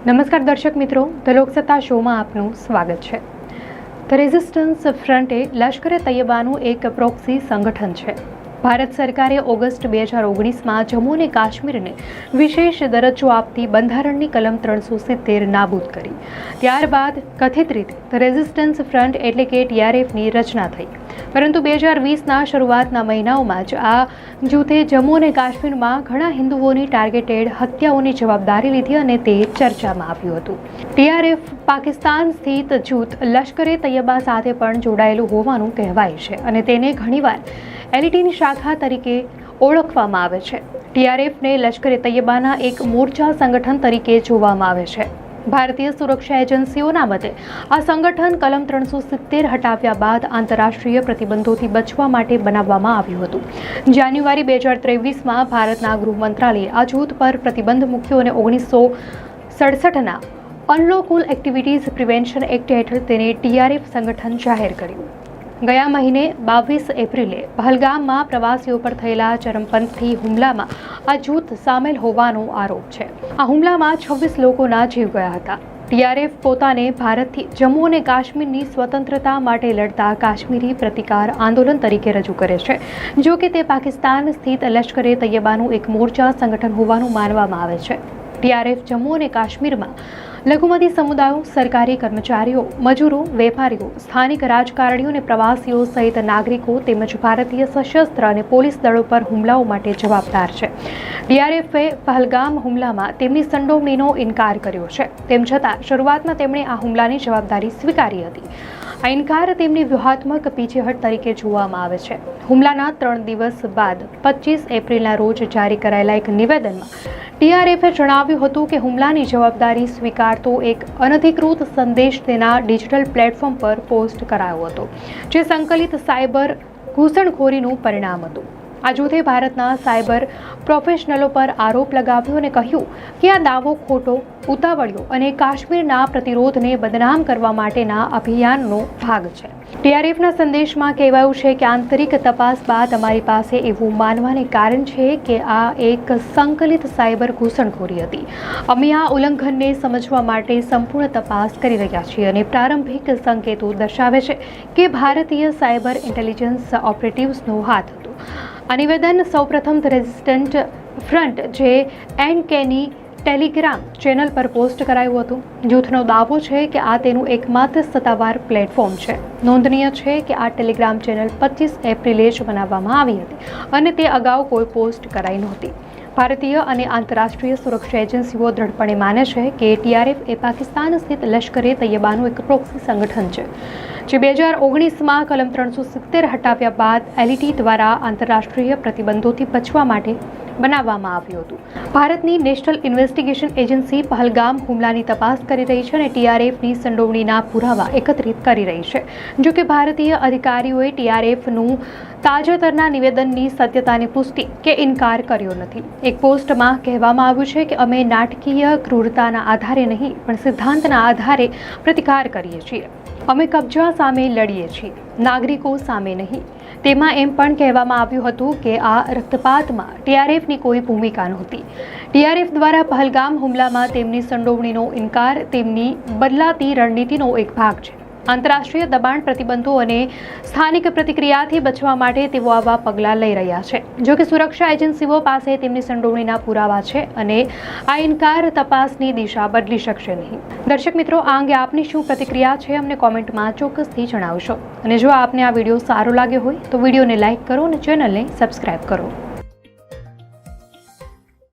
નમસ્કાર દર્શક મિત્રો, ધ લોકસત્તા શોમાં આપનું સ્વાગત છે. ધ રેઝિસ્ટન્સ ફ્રન્ટ એ લશ્કરે તૈયબાનું એક પ્રોક્સી સંગઠન છે. ભારત સરકારે ઓગસ્ટ 2019માં જમ્મુ અને કાશ્મીરને વિશેષ દરજ્જો આપતી બંધારણની કલમ 370 નાબૂદ કરી. ત્યારબાદ કથિત રીતે ધ રેઝિસ્ટન્સ ફ્રન્ટ એટલે કે TRFની રચના થઈ. પરંતુ 2020ના શરૂઆતના મહિનાઓમાં જ આ જૂથે જમ્મુ અને કાશ્મીરમાં ઘણા હિન્દુઓની ટાર્ગેટેડ હત્યાઓની જવાબદારી લીધી અને તે ચર્ચામાં આવ્યું હતું. TRF પાકિસ્તાન સ્થિત જૂથ લશ્કરે તૈયબા સાથે પણ જોડાયેલું હોવાનું કહેવાય છે અને તેને ઘણીવાર એલટીની શાખા તરીકે ઓળખવામાં આવે છે. TRFને લશ્કરે તૈયબાના એક મોરચા સંગઠન તરીકે જોવામાં આવે છે. ભારતીય સુરક્ષા એજન્સીઓના મતે આ સંગઠન કલમ 370 હટાવ્યા બાદ આંતરરાષ્ટ્રીય પ્રતિબંધોથી બચવા માટે બનાવવામાં આવ્યું હતું. જાન્યુઆરી 2023માં ભારતના ગૃહ મંત્રાલયે આ જૂથ પર પ્રતિબંધ મૂક્યો અને 1967ના અનલોફુલ એક્ટિવિટીઝ પ્રિવેન્શન એક્ટ હેઠળ તેને TRF સંગઠન જાહેર કર્યું. ગયા મહિને 22 એપ્રિલે પહલગામમાં પ્રવાસીઓ પર થયેલા ચરમપંથી હુમલામાં આ જૂથ સામેલ હોવાનો આરોપ છે. આ હુમલામાં 26 લોકોના જીવ ગયા હતા. TRF પોતાને ભારતથી જમ્મુ અને કાશ્મીરની સ્વતંત્રતા માટે લડતા કાશ્મીરી પ્રતિકાર આંદોલન તરીકે રજૂ કરે છે. જો કે તે પાકિસ્તાન સ્થિત લશ્કરે તૈયબાનું એક મોરચા સંગઠન હોવાનું માનવામાં આવે છે. TRF જમ્મુ અને કાશ્મીરમાં લઘુમતી સમુદાયો, સરકારી કર્મચારીઓ, મજૂરો, વેપારીઓ, સ્થાનિક રાજકારણીઓ અને પ્રવાસીઓ સહિત નાગરિકો તેમજ ભારતીય સશસ્ત્ર અને પોલીસ દળો પર હુમલાઓ માટે જવાબદાર છે. TRFએ પહલગામ હુમલામાં તેમની સંડોવણીનો ઇનકાર કર્યો છે. તેમ છતાં શરૂઆતમાં તેમણે આ હુમલાની જવાબદારી સ્વીકારી હતી. આ ઇનકાર તેમની વ્યૂહાત્મક પીછેહટ તરીકે જોવામાં આવે છે. હુમલાના 3 દિવસ બાદ 25 એપ્રિલના રોજ જારી કરાયેલા એક નિવેદનમાં TRFએ જણાવ્યું હતું કે હુમલાની જવાબદારી સ્વીકારતો એક અનધિકૃત સંદેશ તેના ડિજિટલ પ્લેટફોર્મ પર પોસ્ટ કરાયો હતો, જે સંકલિત સાયબર ઘૂસણખોરીનું પરિણામ હતું. આ જૂથે ભારતના સાયબર પ્રોફેશનલો પર આરોપ લગાવ્યો અને કહ્યું કે આ દાવો ખોટો, ઉતાવળિયો અને કાશ્મીરના પ્રતિરોધને બદનામ કરવા માટેના અભિયાનનો ભાગ છે. TRFના સંદેશમાં કહેવાયું છે કે આંતરિક તપાસ બાદ અમારી પાસે એવું માનવાને કારણ છે કે આ એક સંકલિત સાયબર ઘૂસણખોરી હતી. અમે આ ઉલ્લંઘનને સમજવા માટે સંપૂર્ણ તપાસ કરી રહ્યા છીએ અને પ્રારંભિક સંકેતો દર્શાવે છે કે ભારતીય સાયબર ઇન્ટેલિજન્સ ઓપરેટિવ્સનો હાથ હતો. આ નિવેદન સૌપ્રથમ ધ રેઝિસ્ટન્ટ ફ્રન્ટ જે NKની ટેલિગ્રામ ચેનલ પર પોસ્ટ કરાયું હતું. જૂથનો દાવો છે કે આ તેનું એકમાત્ર સત્તાવાર પ્લેટફોર્મ છે. નોંધનીય છે કે આ ટેલિગ્રામ ચેનલ 25 એપ્રિલે જ બનાવવામાં આવી હતી અને તે અગાઉ કોઈ પોસ્ટ કરાઈ નહોતી. ભારતીય અને આંતરરાષ્ટ્રીય સુરક્ષા એજન્સીઓ દ્રઢપણે માને છે કે TRF એ પાકિસ્તાન સ્થિત લશ્કરે તૈયબાનું એક પ્રોક્સી સંગઠન છે, જે 2019માં કલમ 370 હટાવ્યા બાદ LET દ્વારા આંતરરાષ્ટ્રીય પ્રતિબંધોથી બચવા માટે બનાવવામાં આવ્યું હતું. ભારતની નેશનલ ઇન્વેસ્ટિગેશન એજન્સી પહલગામ હુમલાની તપાસ કરી રહી છે અને TRFની સંડોવણીના પુરાવા એકત્રિત કરી રહી છે. જો કે ભારતીય અધિકારીઓએ TRFનું તાજેતરના નિવેદનની સત્યતાની પુષ્ટિ કે ઇનકાર કર્યો નથી. એક પોસ્ટમાં કહેવામાં આવ્યું છે કે અમે નાટકીય ક્રૂરતાના આધારે નહીં પણ સિદ્ધાંતના આધારે પ્રતિકાર કરીએ છીએ. અમે કબજા સામે લડીએ છીએ, નાગરિકો સામે નહીં. તેમાં એમ પણ કહેવામાં આવ્યું હતું કે આ રક્તપાતમાં TRFની કોઈ ભૂમિકા નહોતી. TRF દ્વારા પહલગામ હુમલામાં તેમની સંડોવણીનો ઇનકાર તેમની બદલાતી રણનીતિનો એક ભાગ છે. આંતરરાષ્ટ્રીય દબાણ, પ્રતિબંધો અને સ્થાનિક પ્રતિક્રિયાથી બચવા માટે તેઓ આવા પગલાં લઈ રહ્યા છે. જો કે સુરક્ષા એજન્સીઓ પાસે તેમની સંડોવણીના પુરાવા છે અને આ ઇનકાર તપાસની દિશા બદલી શકશે નહીં. દર્શક મિત્રો, આ અંગે આપની શું પ્રતિક્રિયા છે અમને કોમેન્ટમાં ચોક્કસથી જણાવશો. અને જો આપને આ વિડીયો સારો લાગ્યો હોય તો વિડીયોને લાઇક કરો અને ચેનલને સબસ્ક્રાઇબ કરો.